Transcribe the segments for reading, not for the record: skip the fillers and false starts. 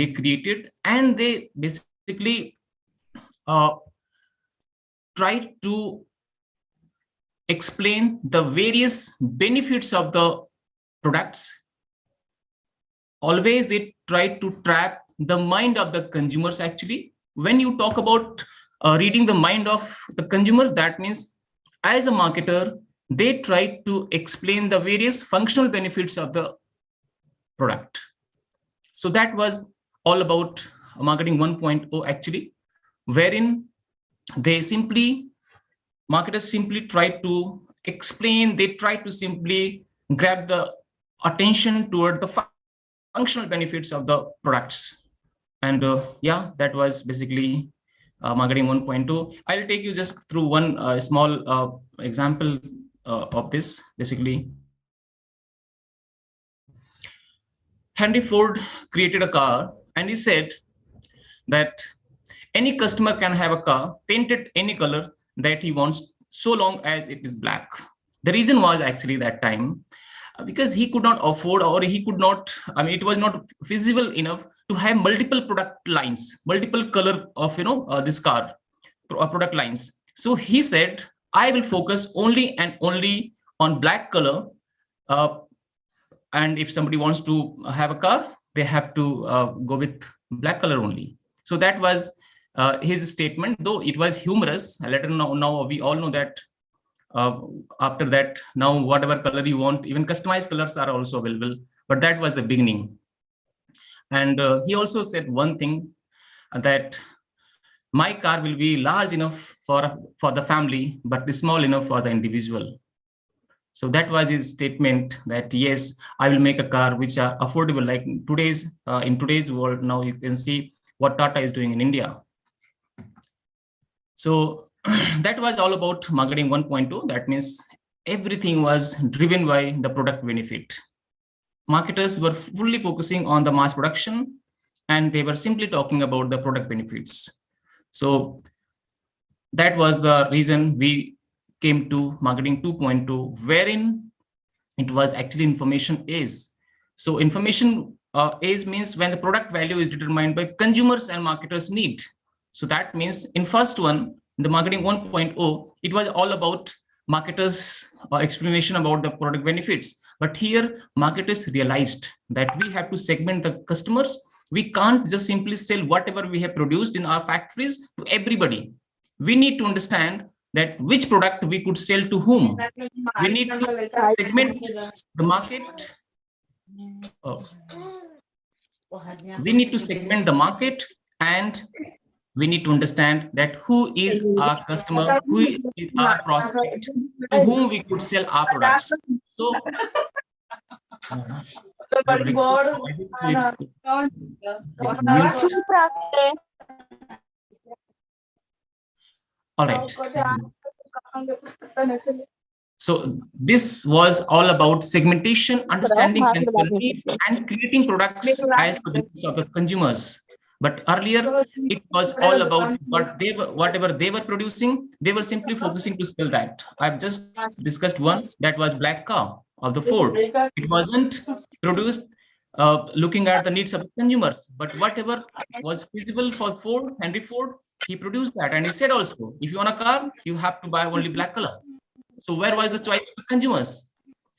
they created, and they basically tried to explain the various benefits of the products. Always they try to trap the mind of the consumers. Actually, when you talk about reading the mind of the consumers, that means as a marketer, they try to explain the various functional benefits of the product. So that was all about marketing 1.0 actually, wherein marketers simply try to explain, they try to simply grab the attention toward the functional benefits of the products. And yeah, that was basically marketing 1.2. I'll take you just through one small example of this. Basically, Henry Ford created a car, and he said that any customer can have a car painted any color that he wants, so long as it is black. The reason was actually that time because he could not afford, or he could not, I mean, it was not feasible enough to have multiple product lines, multiple color of this car product lines. So he said, I will focus only and only on black color, and if somebody wants to have a car, they have to go with black color only. So that was his statement, though it was humorous. Later now we all know that after that, now whatever color you want, even customized colors are also available, but that was the beginning. And he also said one thing, that my car will be large enough for the family, but small enough for the individual. So that was his statement, that yes, I will make a car which are affordable, like in today's world. Now you can see what Tata is doing in India. So that was all about marketing 1.2. That means everything was driven by the product benefit. Marketers were fully focusing on the mass production, and they were simply talking about the product benefits. So that was the reason we came to marketing 2.2, wherein it was actually information is. So information is means when the product value is determined by consumers and marketers' need. So that means in first one, the marketing 1.0, it was all about marketers' explanation about the product benefits. But here, marketers realized that we have to segment the customers. We can't just simply sell whatever we have produced in our factories to everybody. We need to understand that which product we could sell to whom. We need to segment the market. We need to segment the market, and we need to understand that who is our customer, who is our prospect, to whom we could sell our products. So all right. So this was all about segmentation, understanding consumer needs, and creating products as per the needs of the consumers. But earlier, it was all about whatever they were producing, they were simply focusing to sell that. I've just discussed one, that was black car of the Ford. It wasn't produced looking at the needs of the consumers, but whatever was feasible for Henry Ford, he produced that. And he said also, if you want a car, you have to buy only black color. So where was the choice of the consumers?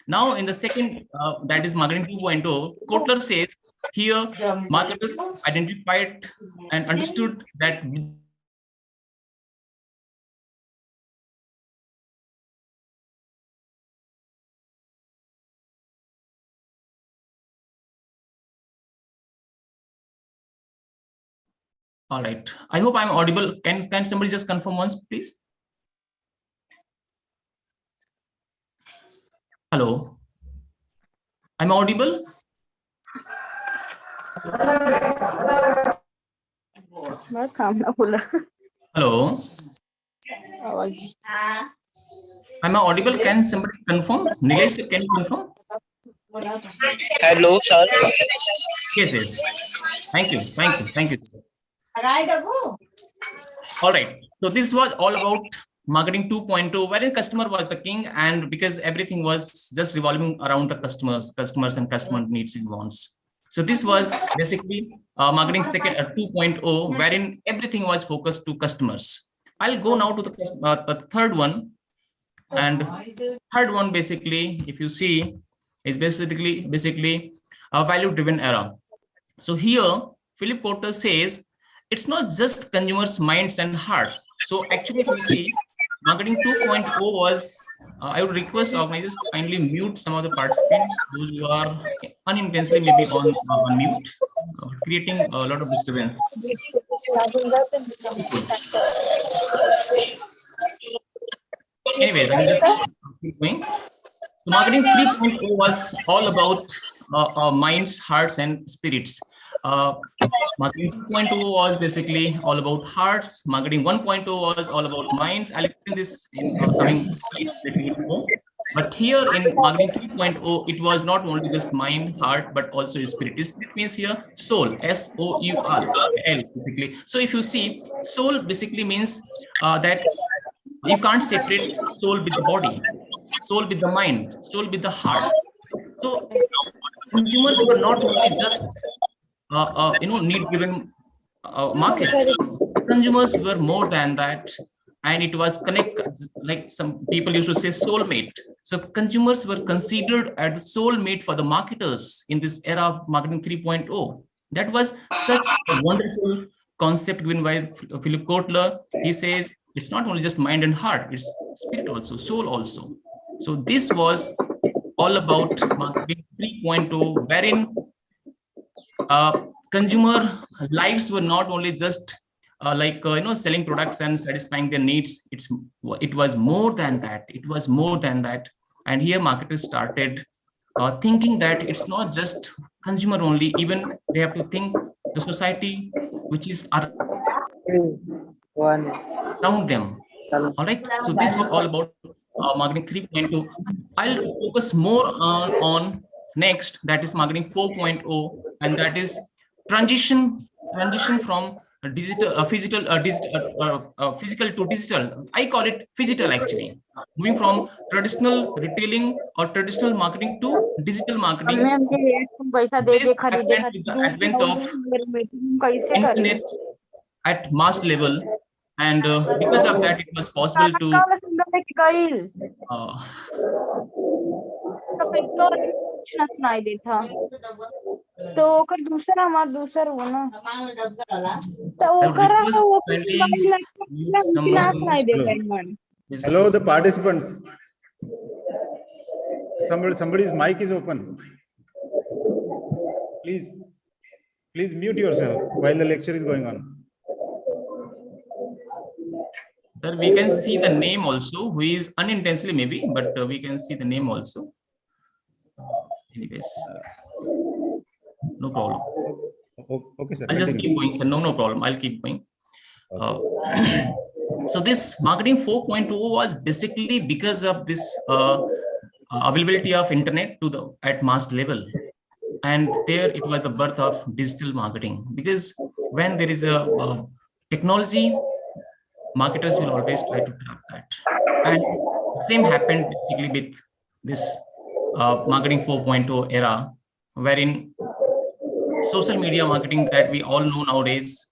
Now in the second, that is marketing 2.0, Kotler says here marketers identified and understood that all right. I hope I'm audible. Can somebody just confirm once, please? Hello. I'm audible? Hello. Am I audible? Can somebody confirm? Nilesh, can you confirm? Hello, sir. Yes. Thank you. All right. So this was all about marketing 2.0, wherein customer was the king, and because everything was just revolving around the customers and customer needs and wants. So this was basically marketing second 2.0, wherein everything was focused to customers. I'll go now to the third one. And third one, basically, if you see, is basically a value-driven era. So here, Philip Kotler says, it's not just consumers' minds and hearts. So actually, if you see, marketing 2.0 was, I would request organizers to kindly mute some of the participants, those who are unintentionally maybe on mute, creating a lot of disturbance. Anyways, I'll just keep going. So marketing 3.0 was all about minds, hearts, and spirits. Marketing 2.0 was basically all about hearts. Marketing 1.0 was all about minds. I'll explain this in coming slides. But here in marketing 3.0, it was not only just mind, heart, but also spirit. Spirit means here soul, S-O-U-R-L, basically. So if you see, soul basically means that you can't separate soul with the body, soul with the mind, soul with the heart. So consumers were not only just need-driven market. Consumers were more than that, and it was like some people used to say soulmate. So consumers were considered as soulmate for the marketers in this era of marketing 3.0. That was such a wonderful concept given by Philip Kotler. He says it's not only just mind and heart, it's spirit also, soul also. So this was all about marketing 3.0, wherein consumer lives were not only just selling products and satisfying their needs. It was more than that. It was more than that. And here marketers started thinking that it's not just consumer only. Even they have to think the society which is around them. All right. So this was all about marketing 3.0. I'll focus more on next, that is marketing 4.0, and that is transition from physical to digital. I call it phygital actually. Moving from traditional retailing or traditional marketing to digital marketing. This happened with the advent of internet at mass level, and because of that, it was possible to तो ओकर दूसरा हमार दूसर हो ना तो ओकरा वो ना सुनाई दे मन. Hello, the participants. Somebody's mic is open. Please mute yourself while the lecture is going on. Sir, we can see the name also, who is unintentionally maybe, but we can see the name also. Anyways, no problem. Okay, sir. I'll just keep going, sir. No problem. I'll keep going. So this marketing 4.0 was basically because of this availability of internet at mass level, and there it was the birth of digital marketing. Because when there is a technology, marketers will always try to trap that, and the same happened basically with this marketing 4.0 era, wherein social media marketing that we all know nowadays,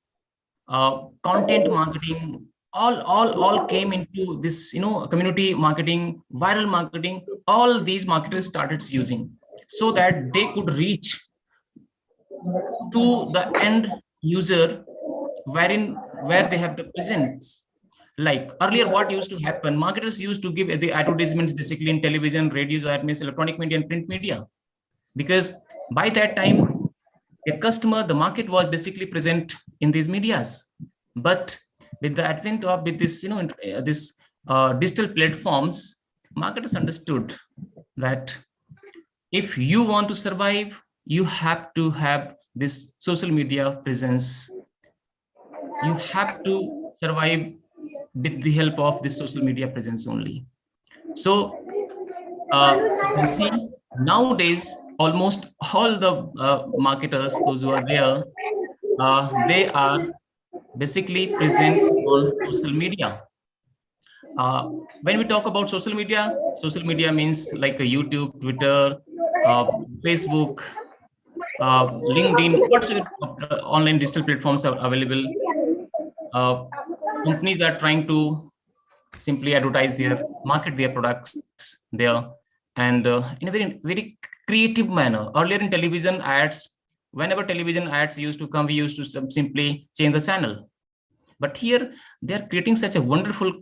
content marketing, all came into this, community marketing, viral marketing. All these marketers started using so that they could reach to the end user, where they have the presence. Like earlier, what used to happen? Marketers used to give the advertisements basically in television, radios, that means electronic media and print media, because by that time, the market was basically present in these medias. But with the advent of this, digital platforms, marketers understood that if you want to survive, you have to have this social media presence. You have to survive with the help of this social media presence only. So you see, nowadays, almost all the marketers, those who are there, they are basically present on social media. When we talk about social media means like a YouTube, Twitter, Facebook, LinkedIn, whatsoever online digital platforms are available. Companies are trying to simply advertise market their products there, and in a very creative manner. Earlier in television ads, whenever television ads used to come, we used to simply change the channel. But here they are creating such a wonderful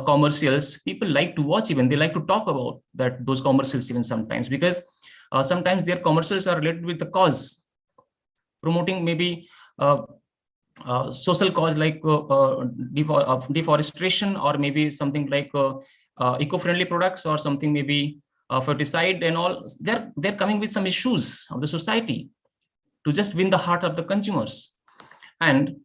commercials. People like to watch, even they like to talk about those commercials even sometimes, because sometimes their commercials are related with the cause, promoting maybe social cause like deforestation, or maybe something like eco-friendly products, or something maybe ferticide and all. They're coming with some issues of the society to just win the heart of the consumers. And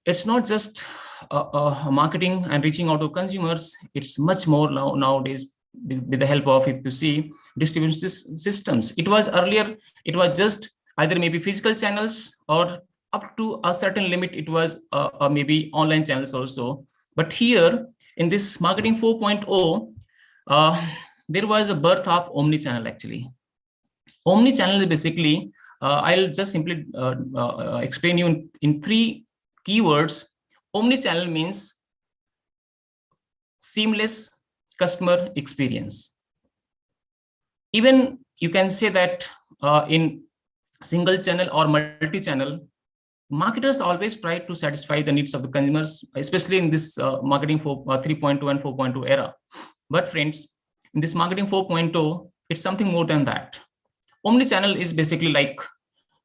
it's not just marketing and reaching out to consumers. It's much more nowadays with the help of, if you see, distribution systems. It was earlier, it was just either maybe physical channels, or up to a certain limit, it was maybe online channels also. But here in this marketing 4.0, there was a birth of omni-channel actually. Omni-channel is basically, I'll just simply explain you in 3 keywords. Omni-channel means seamless customer experience. Even you can say that in single channel or multi-channel, marketers always try to satisfy the needs of the consumers, especially in this marketing 3.2 and 4.2 era. But friends, in this marketing 4.0, it's something more than that. Omni-channel is basically like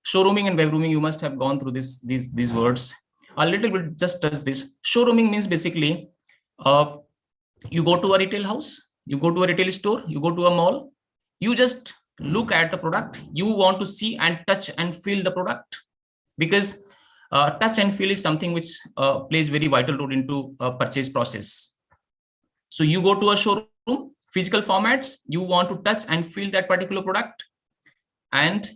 showrooming and web rooming. You must have gone through these words. A little bit just touch this. Showrooming means basically you go to a retail house, you go to a retail store, you go to a mall, you just look at the product, you want to see and touch and feel the product, because touch and feel is something which plays very vital role into purchase process. So you go to a showroom, physical formats, you want to touch and feel that particular product, and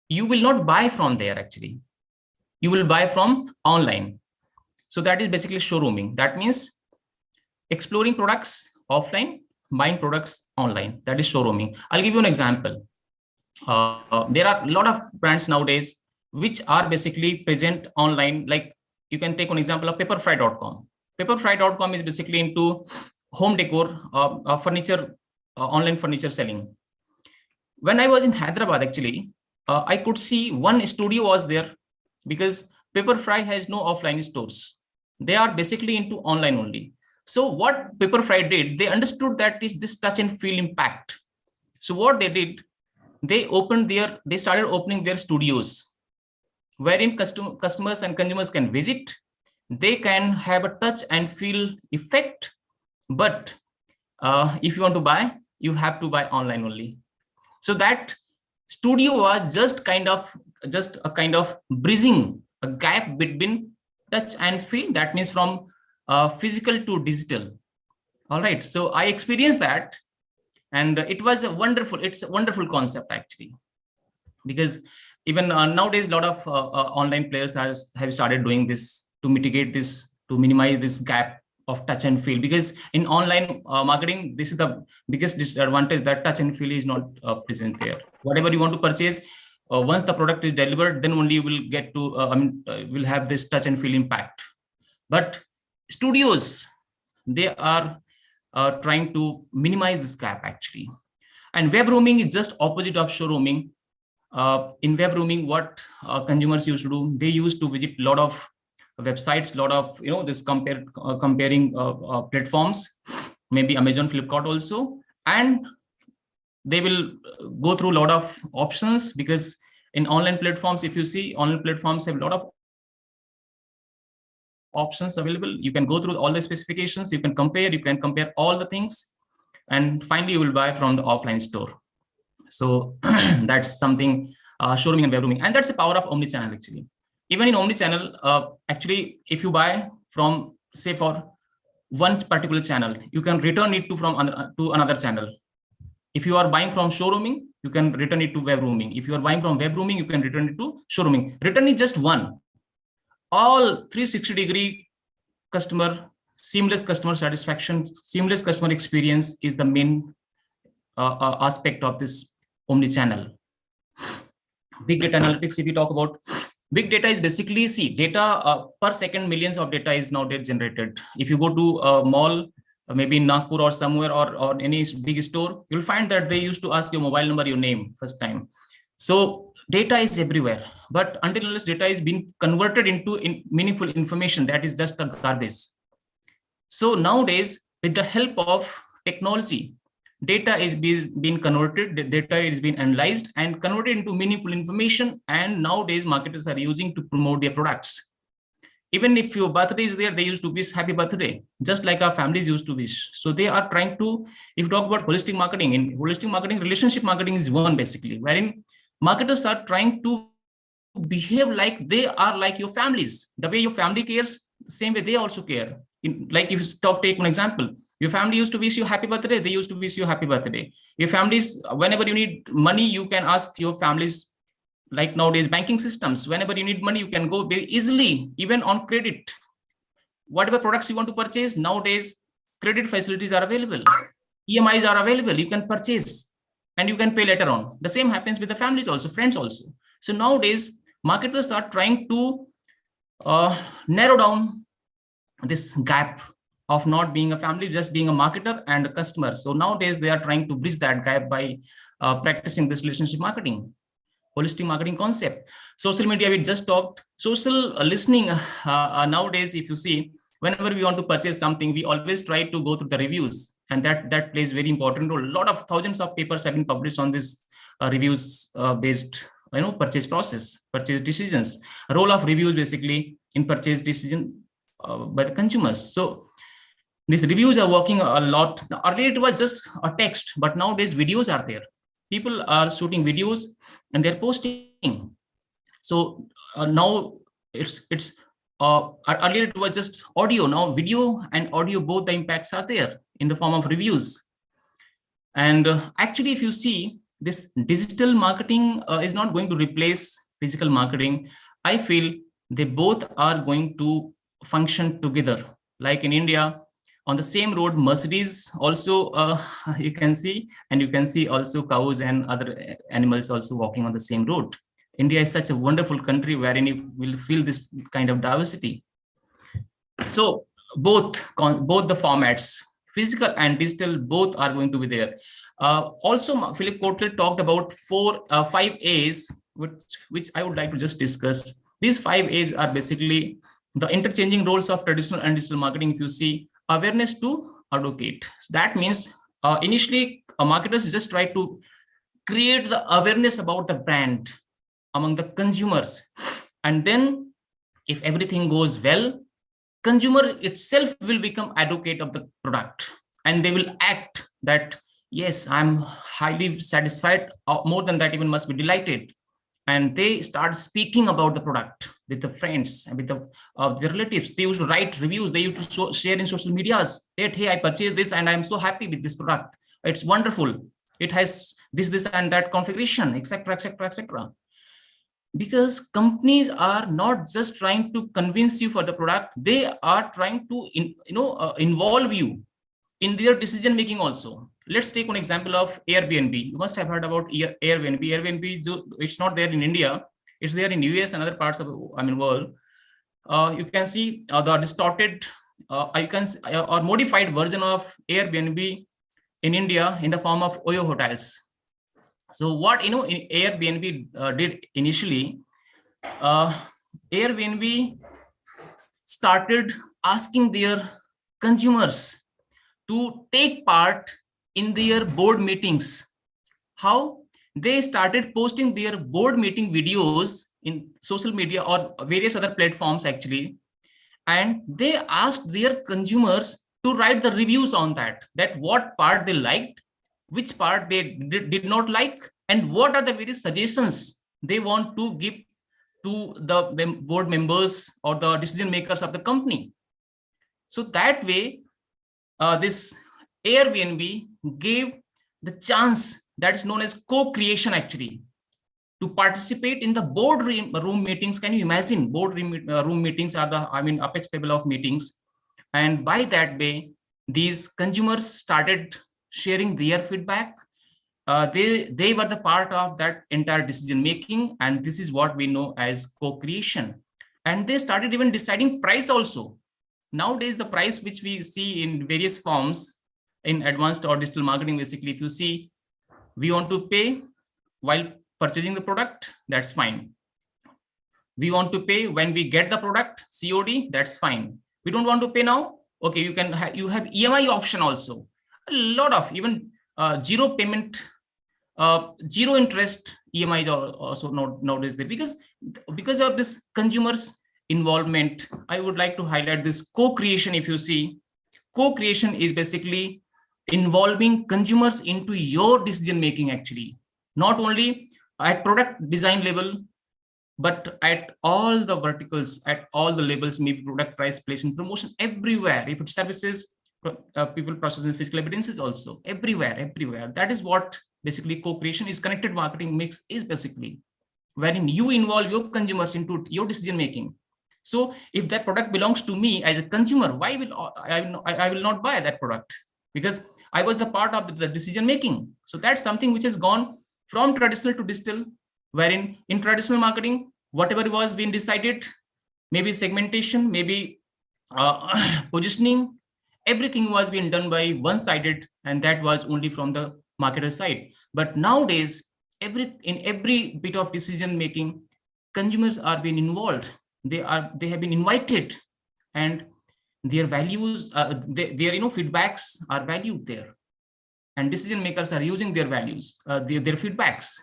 you will not buy from there actually. You will buy from online. So that is basically showrooming. That means exploring products offline, buying products online. That is showrooming. I'll give you an example. There are a lot of brands nowadays which are basically present online. Like you can take an example of paperfry.com. Paperfry.com is basically into home decor, furniture, online furniture selling. When I was in Hyderabad, actually, I could see one studio was there, because Paperfry has no offline stores. They are basically into online only. So what Paperfry did, they understood that is this touch and feel impact. So what they did, they started opening their studios, wherein customers and consumers can visit. They can have a touch and feel effect. But if you want to buy, you have to buy online only. So that studio was just a kind of bridging a gap between touch and feel. That means from physical to digital. All right. So I experienced that, and it's a wonderful concept actually, because even nowadays a lot of online players have started doing this to mitigate this, to minimize this gap of touch and feel. Because in online marketing, this is the biggest disadvantage, that touch and feel is not present there. Whatever you want to purchase, once the product is delivered, then only you will get to will have this touch and feel impact. But studios, they are trying to minimize this gap actually. And web roaming is just opposite of showrooming. In web roaming, what consumers used to do, they used to visit a lot of websites, lot of this comparing platforms, maybe Amazon, Flipkart also, and they will go through a lot of options, because in online platforms, if you see, online platforms have a lot of options available. You can go through all the specifications, you can compare all the things, and finally you will buy from the offline store. So that's something showrooming and web roaming, and that's the power of omnichannel actually. Even in omnichannel, actually, if you buy from, say, for one particular channel, you can return it to another channel. If you are buying from showrooming, you can return it to web roaming. If you are buying from web roaming, you can return it to showrooming. Return is just one. All 360-degree seamless customer satisfaction, seamless customer experience is the main aspect of this omnichannel. Big data analytics, if you talk about big data, is basically, see, data per second, millions of data is nowadays generated. If you go to a mall, maybe in Nagpur or somewhere, or any big store, you'll find that they used to ask your mobile number, your name first time. So data is everywhere, but until unless data is being converted into meaningful information, that is just a garbage. So nowadays, with the help of technology, data is being converted, data is being analyzed and converted into meaningful information. And nowadays, marketers are using to promote their products. Even if your birthday is there, they used to wish happy birthday, just like our families used to wish. So they are trying to, if you talk about holistic marketing, in holistic marketing, relationship marketing is one basically, wherein marketers are trying to behave like they are like your families. The way your family cares, same way they also care. Like if you take one example, your family used to wish you happy birthday, they used to wish you happy birthday. Your families, whenever you need money, you can ask your families. Like nowadays, banking systems, whenever you need money, you can go very easily, even on credit. Whatever products you want to purchase, nowadays, credit facilities are available. EMIs are available. You can purchase and you can pay later on. The same happens with the families also, friends also. So nowadays, marketers are trying to narrow down this gap of not being a family, just being a marketer and a customer. So nowadays, they are trying to bridge that gap by practicing this relationship marketing, holistic marketing concept. Social media, we just talked. Social listening, nowadays, if you see, whenever we want to purchase something, we always try to go through the reviews, and that plays very important role. A lot of thousands of papers have been published on this reviews based purchase process, purchase decisions. Role of reviews basically in purchase decision by the consumers. So these reviews are working a lot. Earlier it was just a text, but nowadays videos are there. People are shooting videos and they're posting. So now it's earlier it was just audio. Now video and audio, both the impacts are there in the form of reviews. And actually, if you see, this digital marketing is not going to replace physical marketing. I feel they both are going to function together. Like in India, on the same road, Mercedes also you can see, and you can see also cows and other animals also walking on the same road. India is such a wonderful country wherein you will feel this kind of diversity. So both the formats, physical and digital, both are going to be there. Also, Philip Kotler talked about 5 A's, which I would like to just discuss. These 5 A's are basically the interchanging roles of traditional and digital marketing. If you see, awareness to advocate. So that means initially marketers just try to create the awareness about the brand among the consumers. And then if everything goes well, consumer itself will become advocate of the product, and they will act that, yes, I'm highly satisfied, more than that, even must be delighted. And they start speaking about the product with the friends and with the relatives. They used to write reviews. They used to share in social medias that, hey, I purchased this and I'm so happy with this product. It's wonderful. It has this and that configuration, etc., etc., etc. Because companies are not just trying to convince you for the product, they are trying to involve you in their decision making also. Let's take one example of Airbnb. You must have heard about Airbnb. Airbnb, it's not there in India. It's there in US and other parts of world. You can see the distorted, or modified version of Airbnb in India in the form of Oyo hotels. So what Airbnb did initially, Airbnb started asking their consumers to take part in their board meetings. How? They started posting their board meeting videos in social media or various other platforms actually, and they asked their consumers to write the reviews on that what part they liked, which part they did not like, and what are the various suggestions they want to give to the board members or the decision makers of the company. So that way, this Airbnb gave the chance that is known as co-creation actually to participate in the boardroom meetings. Can you imagine? Boardroom meetings are the apex level of meetings, and by that way, these consumers started sharing their feedback. they were the part of that entire decision making, and this is what we know as co-creation. And they started even deciding price also. Nowadays, the price which we see in various forms in advanced or digital marketing, basically, if you see, we want to pay while purchasing the product, that's fine. We want to pay when we get the product, COD, that's fine. We don't want to pay now, okay, you can you have EMI option also. A lot of even zero payment, zero interest EMIs are also nowadays there, because of this consumers involvement. I would like to highlight this co-creation. If you see, co-creation is basically involving consumers into your decision making, actually, not only at product design level, but at all the verticals, at all the levels, maybe product, price, placement, promotion, everywhere. If it's services, people, process, and physical evidences also, everywhere. That is what basically co-creation is. Connected marketing mix is basically wherein you involve your consumers into your decision making. So if that product belongs to me as a consumer, why will I will not buy that product? Because I was the part of the decision making. So that's something which has gone from traditional to digital, wherein in traditional marketing, whatever was being decided, maybe segmentation, maybe positioning, everything was being done by one-sided, and that was only from the marketer side. But nowadays, in every bit of decision making, consumers are being involved. They have been invited, and their values, their feedbacks are valued there, and decision makers are using their values, their feedbacks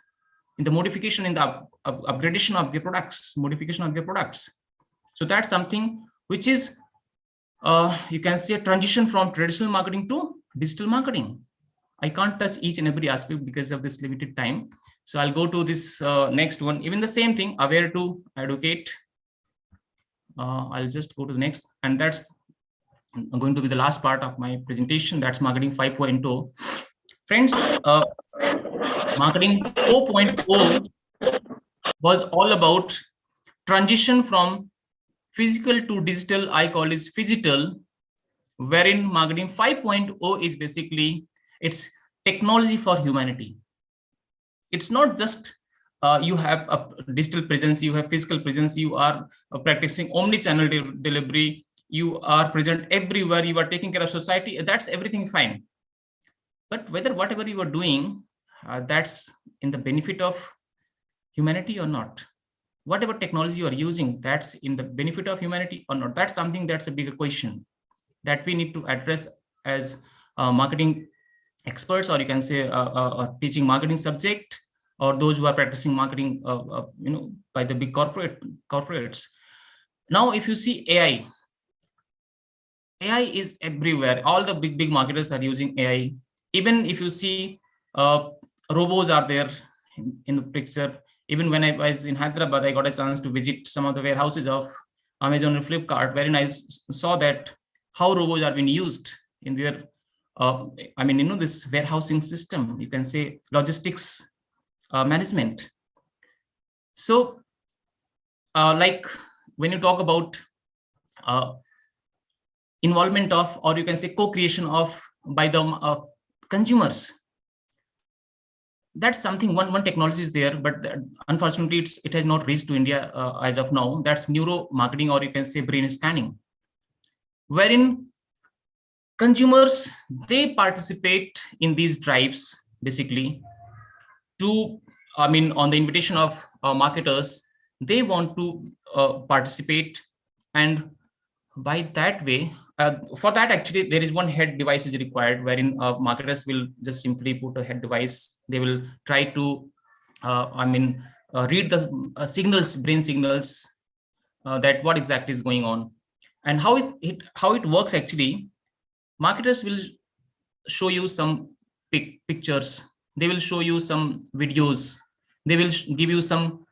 in the modification, in the upgradation of their products, modification of their products. So that's something which is, you can say, a transition from traditional marketing to digital marketing. I can't touch each and every aspect because of this limited time. So I'll go to this next one. Even the same thing, aware to educate. I'll just go to the next, and that's going to be the last part of my presentation. That's marketing 5.0. Friends, marketing 4.0 was all about transition from physical to digital. I call this phygital, wherein marketing 5.0 is basically, it's technology for humanity. It's not just you have a digital presence, you have physical presence, you are practicing omni-channel delivery, you are present everywhere, you are taking care of society, that's everything fine. But whether whatever you are doing, that's in the benefit of humanity or not, whatever technology you are using, that's in the benefit of humanity or not, that's something, that's a bigger question that we need to address as marketing experts, or you can say a teaching marketing subject, or those who are practicing marketing by the big corporates. Now if you see AI is everywhere. All the big marketers are using AI. Even if you see, robots are there in the picture. Even when I was in Hyderabad, I got a chance to visit some of the warehouses of Amazon and Flipkart, wherein I saw that how robots are being used in their, this warehousing system, you can say logistics management. So like when you talk about involvement of, or you can say co-creation of by the consumers, that's something, one technology is there, but unfortunately it has not reached to India as of now. That's neuro marketing, or you can say brain scanning, wherein consumers, they participate in these drives basically to, on the invitation of marketers, they want to participate. And by that way, for that, actually, there is one head device is required, wherein marketers will just simply put a head device. They will try to, read the signals, brain signals, that what exactly is going on, and how it works. Actually, marketers will show you some pictures. They will show you some videos. They will give you some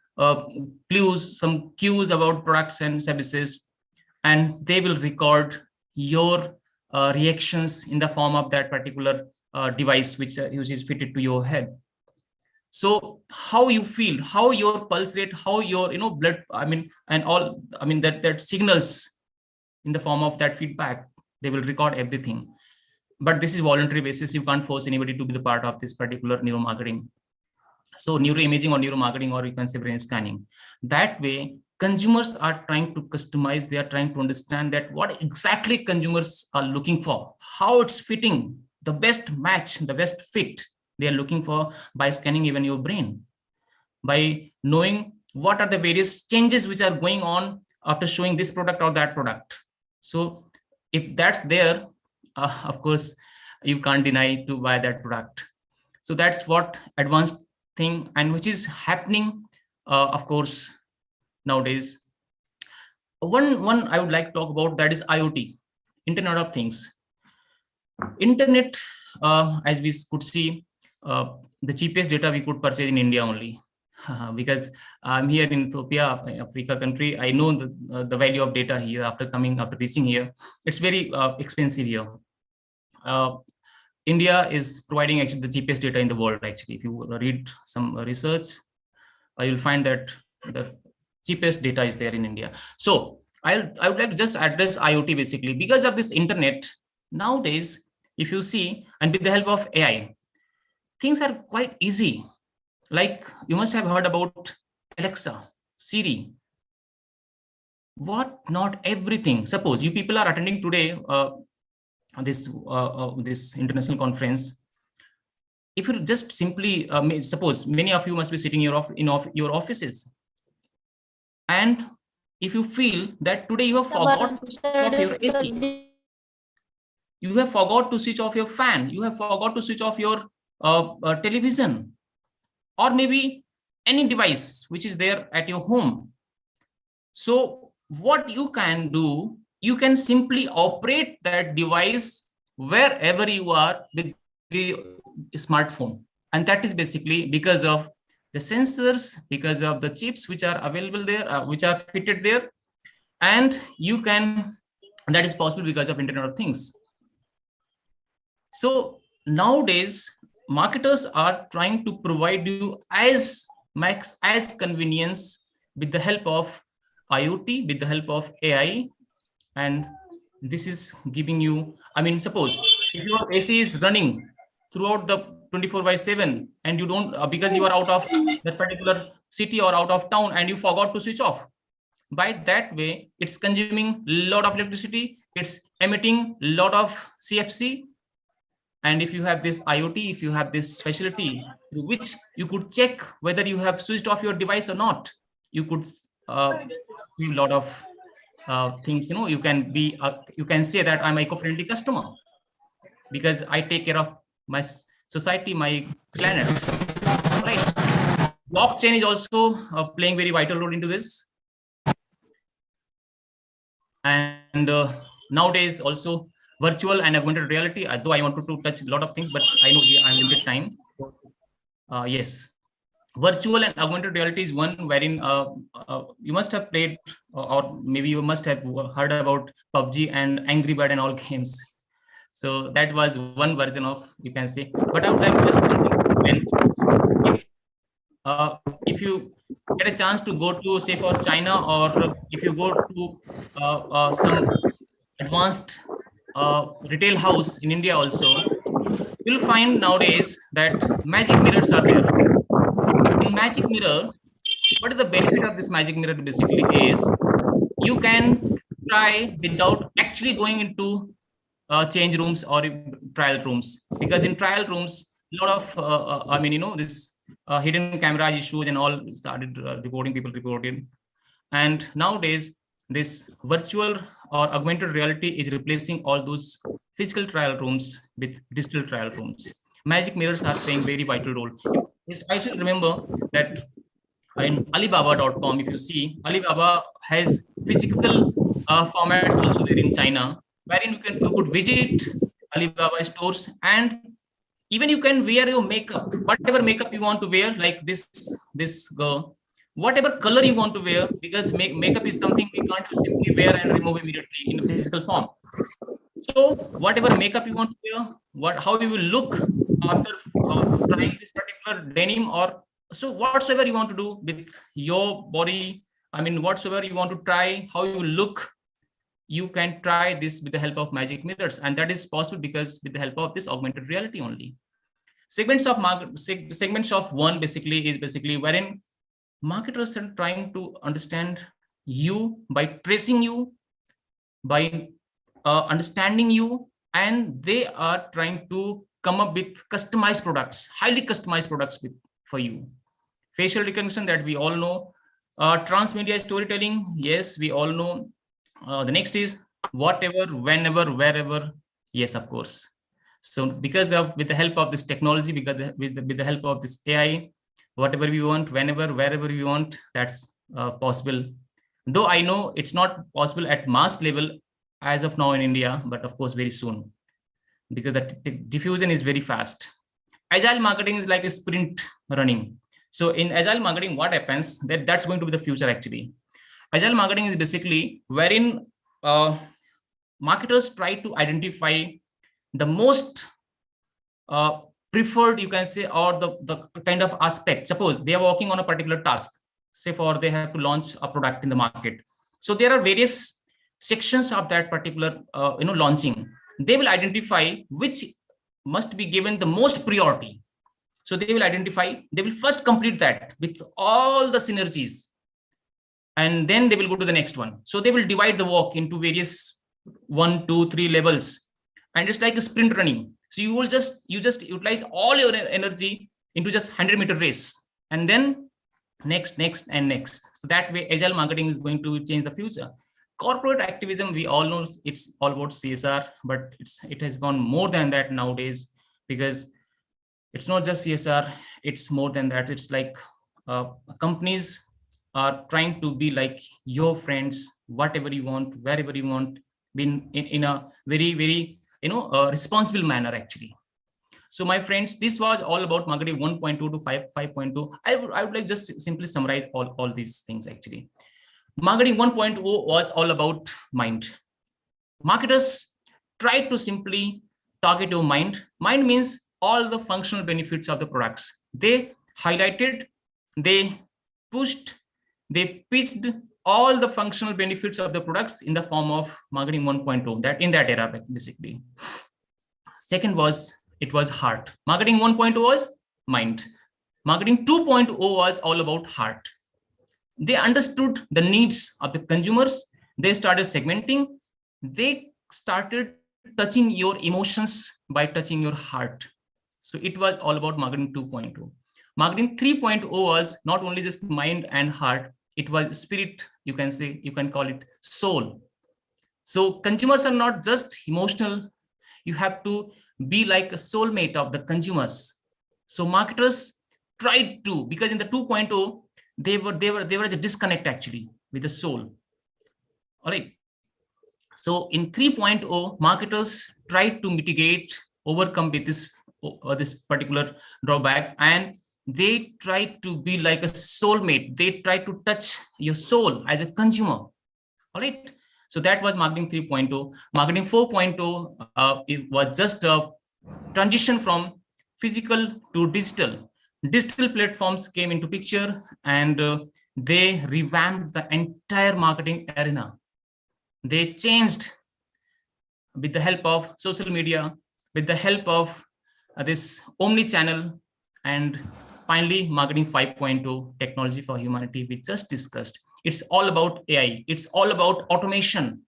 clues, some cues about products and services, and they will record your reactions in the form of that particular device which is fitted to your head. So how you feel, how your pulse rate, how your blood, and all, that signals in the form of that feedback, they will record everything. but this is voluntary basis. You can't force anybody to be the part of this particular neuromarketing. So neuroimaging or neuromarketing, or you can say brain scanning. That way, consumers are trying to customize. They are trying to understand that what exactly consumers are looking for, how it's fitting, the best match, the best fit they are looking for by scanning even your brain, by knowing what are the various changes which are going on after showing this product or that product. So if that's there, of course, you can't deny to buy that product. So that's what advanced thing, and which is happening, of course, nowadays. One I would like to talk about, that is IoT, Internet of Things. Internet, as we could see, the cheapest data we could purchase in India only. Because I'm here in Ethiopia, Africa country. I know the value of data here after reaching here. It's very expensive here. India is providing actually the cheapest data in the world. Actually, if you read some research, you'll find that the cheapest data is there in India. So I would like to just address IoT basically because of this internet. Nowadays, if you see, and with the help of AI, things are quite easy. Like you must have heard about Alexa, Siri, what not everything. Suppose you people are attending today this international conference. If you just simply suppose many of you must be sitting in your offices, and if you feel that today you have forgot to switch off your AC, you have forgot to switch off your fan, you have forgot to switch off your television, or maybe any device which is there at your home. So what you can do, you can simply operate that device wherever you are with the smartphone. And that is basically because of the sensors, because of the chips which are available there, which are fitted there. And you can, that is possible because of Internet of Things. So nowadays, marketers are trying to provide you as convenience with the help of IoT, with the help of AI. And this is giving you, I mean, suppose if your AC is running throughout the 24/7 and you don't, because you are out of that particular city or out of town and you forgot to switch off, by that way, it's consuming a lot of electricity, it's emitting a lot of CFC. And if you have this IoT, if you have this facility through which you could check whether you have switched off your device or not, you could see a lot of things. You can be, you can say that I'm an eco-friendly customer because I take care of my society, my planet, right? Blockchain is also playing very vital role into this. And nowadays also virtual and augmented reality, though I wanted to touch a lot of things, but I know I'm limited time. Yes, virtual and augmented reality is one wherein you must have played, or maybe you must have heard about PUBG and Angry Bird and all games. So that was one version of, you can say. But I would like to just if you get a chance to go to, say, for China, or if you go to some advanced retail house in India also, you'll find nowadays that magic mirrors are there. In magic mirror, what is the benefit of this magic mirror basically is you can try without actually going into change rooms or trial rooms, because in trial rooms, a lot of this hidden camera issues and all started people reported. And nowadays this virtual or augmented reality is replacing all those physical trial rooms with digital trial rooms. Magic mirrors are playing very vital role. I should remember that in Alibaba.com, if you see, Alibaba has physical formats also there in China, wherein you could visit Alibaba stores, and even you can wear your makeup, whatever makeup you want to wear, like this girl, whatever color you want to wear, because makeup is something we can't simply wear and remove immediately in a physical form. So whatever makeup you want to wear, how you will look after trying this particular denim, or so whatsoever you want to do with your body, I mean, whatsoever you want to try, how you will look, you can try this with the help of magic mirrors, and that is possible because with the help of this augmented reality only. Segments of one basically is basically wherein marketers are trying to understand you by tracing you, by understanding you, and they are trying to come up with customized products, highly customized products for you. Facial recognition, that we all know. Transmedia storytelling, yes, we all know. The next is whatever, whenever, wherever, yes, of course. So because of, with the help of this technology, because with the help of this AI, whatever we want, whenever, wherever we want, that's possible. Though I know it's not possible at mass level as of now in India, but of course very soon, because the diffusion is very fast. Agile marketing is like a sprint running. So in agile marketing, what happens, that's going to be the future actually. Agile marketing is basically wherein marketers try to identify the most preferred, you can say, or the kind of aspect. Suppose they are working on a particular task, say for they have to launch a product in the market. So there are various sections of that particular launching. They will identify which must be given the most priority. So they will identify, they will first complete that with all the synergies, and then they will go to the next one. So they will divide the work into various 1, 2, 3 levels, and it's like a sprint running. So you just utilize all your energy into just 100-meter race, and then next and next. So that way agile marketing is going to change the future. Corporate activism, we all know it's all about CSR, but it has gone more than that nowadays, because it's not just CSR, it's more than that. It's like companies are trying to be like your friends, whatever you want, wherever you want, in a very, very responsible manner actually. So my friends, this was all about marketing 1.2 to 5.2. I would like just simply summarize all these things actually. Marketing 1.0 was all about mind. Marketers try to simply target your mind. Mind means all the functional benefits of the products. They highlighted, they pushed, they pitched all the functional benefits of the products in the form of marketing 1.0, that in that era basically. Second was, it was heart. Marketing 1.0 was mind. Marketing 2.0 was all about heart. They understood the needs of the consumers. They started segmenting. They started touching your emotions by touching your heart. So it was all about marketing 2.0. Marketing 3.0 was not only just mind and heart, it was spirit, you can say, you can call it soul. So consumers are not just emotional. You have to be like a soulmate of the consumers. So marketers tried to, because in the 2.0, they were a disconnect actually with the soul. All right. So in 3.0, marketers tried to mitigate, overcome with this particular drawback, and they try to be like a soulmate. They try to touch your soul as a consumer. All right. So that was marketing 3.0. Marketing 4.0, it was just a transition from physical to digital. Digital platforms came into picture, and they revamped the entire marketing arena. They changed with the help of social media, with the help of this omni-channel, and finally marketing 5.0, technology for humanity, we just discussed. It's all about AI. It's all about automation.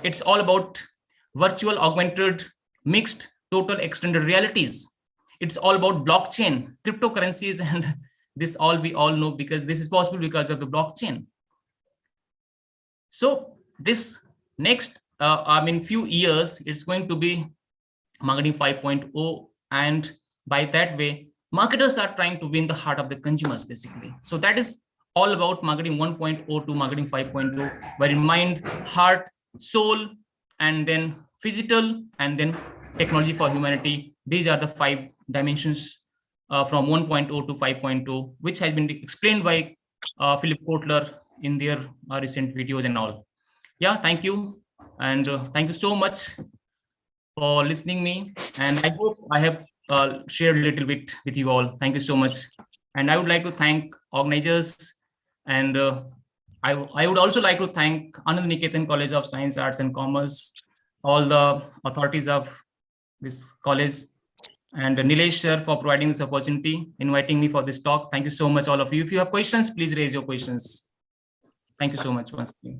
It's all about virtual, augmented, mixed, total, extended realities. It's all about blockchain, cryptocurrencies, and this all we all know, because this is possible because of the blockchain. So this next, few years, it's going to be marketing 5.0, and by that way, marketers are trying to win the heart of the consumers basically. So that is all about marketing 1.0 to marketing 5.0, wherein mind, heart, soul, and then physical, and then technology for humanity. These are the 5 dimensions from 1.0 to 5.0, which has been explained by Philip Kotler in their recent videos and all. Yeah, thank you. And thank you so much for listening me. And I hope I have shared a little bit with you all. Thank you so much. And I would like to thank organizers and I would also like to thank Anand Niketan College of Science, Arts and Commerce, all the authorities of this college, and Nilesh sir for providing this opportunity, inviting me for this talk. Thank you so much, all of you. If you have questions, please raise your questions. Thank you so much once again.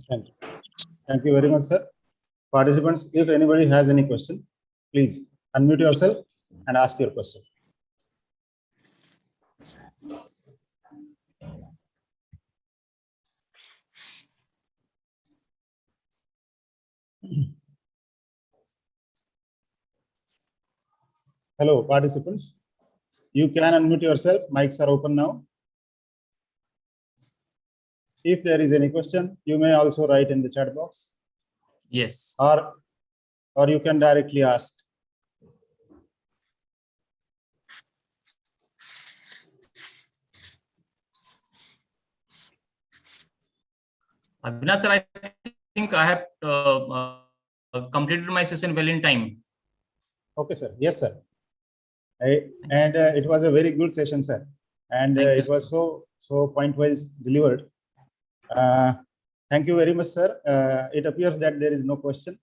Thank you very much, sir. Participants, if anybody has any question, please unmute yourself and ask your question. Hello, participants. You can unmute yourself. Mics are open now. If there is any question, you may also write in the chat box. Yes. Or you can directly ask. Avinash sir, I think I have completed my session well in time. Okay, sir. Yes, sir. And it was a very good session, sir. And it was so point-wise delivered. Thank you very much, sir. It appears that there is no question.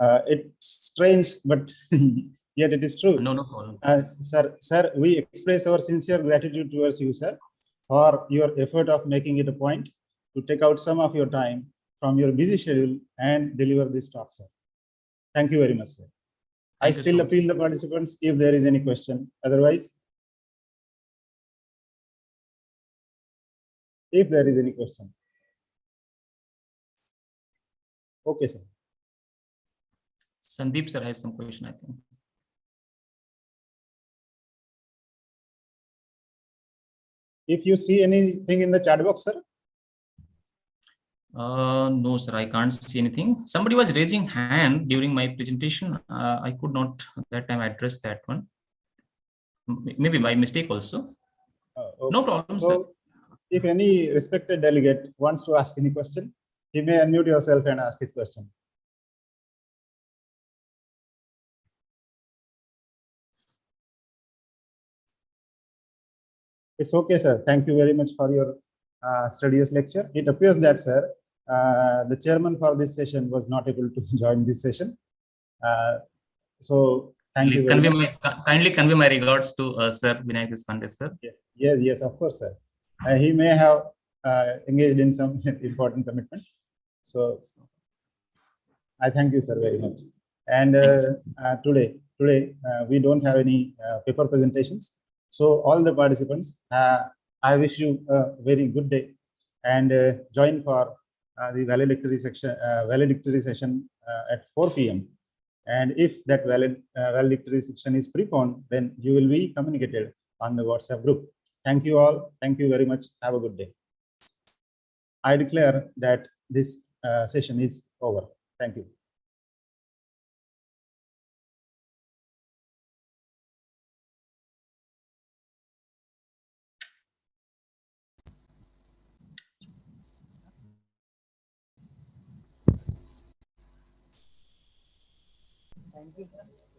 It's strange, but yet it is true. No problem. Sir, we express our sincere gratitude towards you, sir, for your effort of making it a point to take out some of your time from your busy schedule and deliver this talk, sir. Thank you very much, sir. I still appeal the participants if there is any question. Otherwise, if there is any question. Okay, sir. Sandeep sir has some question, I think. If you see anything in the chat box, sir. No, sir, I can't see anything. Somebody was raising hand during my presentation. I could not that time address that one. Maybe by mistake also. Okay. No problem, so, sir. If any respected delegate wants to ask any question, he may unmute yourself and ask his question. It's okay, sir. Thank you very much for your studious lecture. It appears that, sir, the chairman for this session was not able to join this session. So thank you very much. Kindly convey my regards to Sir Vinayak Deshpande, sir. Yes, of course, sir. He may have engaged in some important commitment. So I thank you, sir, very much. And today we don't have any paper presentations. So all the participants, I wish you a very good day and join for the valedictory session at 4 p.m. And if that valedictory section is preponed, then you will be communicated on the WhatsApp group. Thank you all. Thank you very much. Have a good day. I declare that this session is over. Thank you. Thank you, sir.